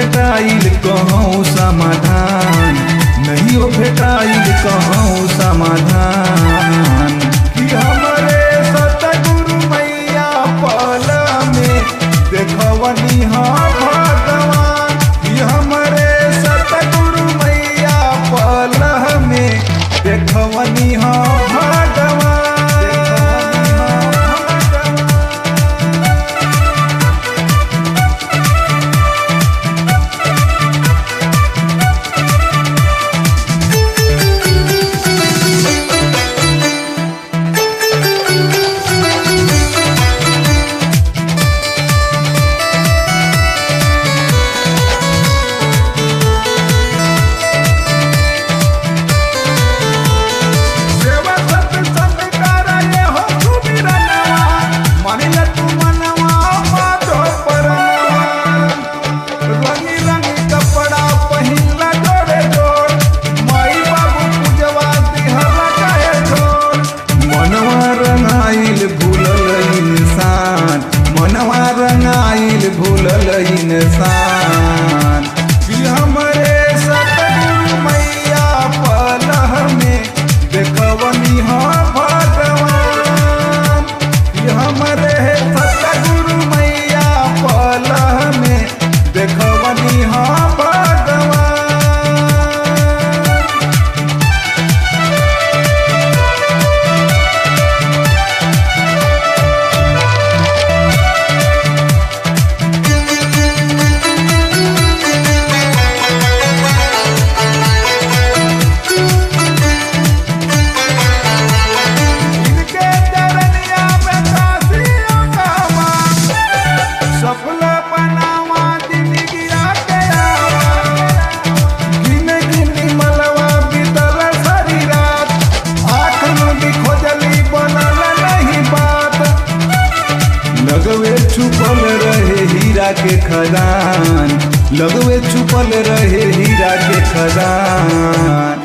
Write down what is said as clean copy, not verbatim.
भेटाइल कहूँ समाधान, नहीं हो भेटाइल कहूँ समाधान। कि हमरे सतगुरु मैया पल में देखवनी हाँ भगवान, कि हमरे सतगुरु मैया पल में देखवनी हाँ भगवान। भूलल इंसान, कि हमरे सतगुरु मैया पल में देखवनी हाँ भगवान, कि हमरे सतगुरु मैया पल में देखवनी हाँ भगवान। लगवे छुपल रहे हीरा के खदान, लगवे छुपल रहे हीरा के खदान।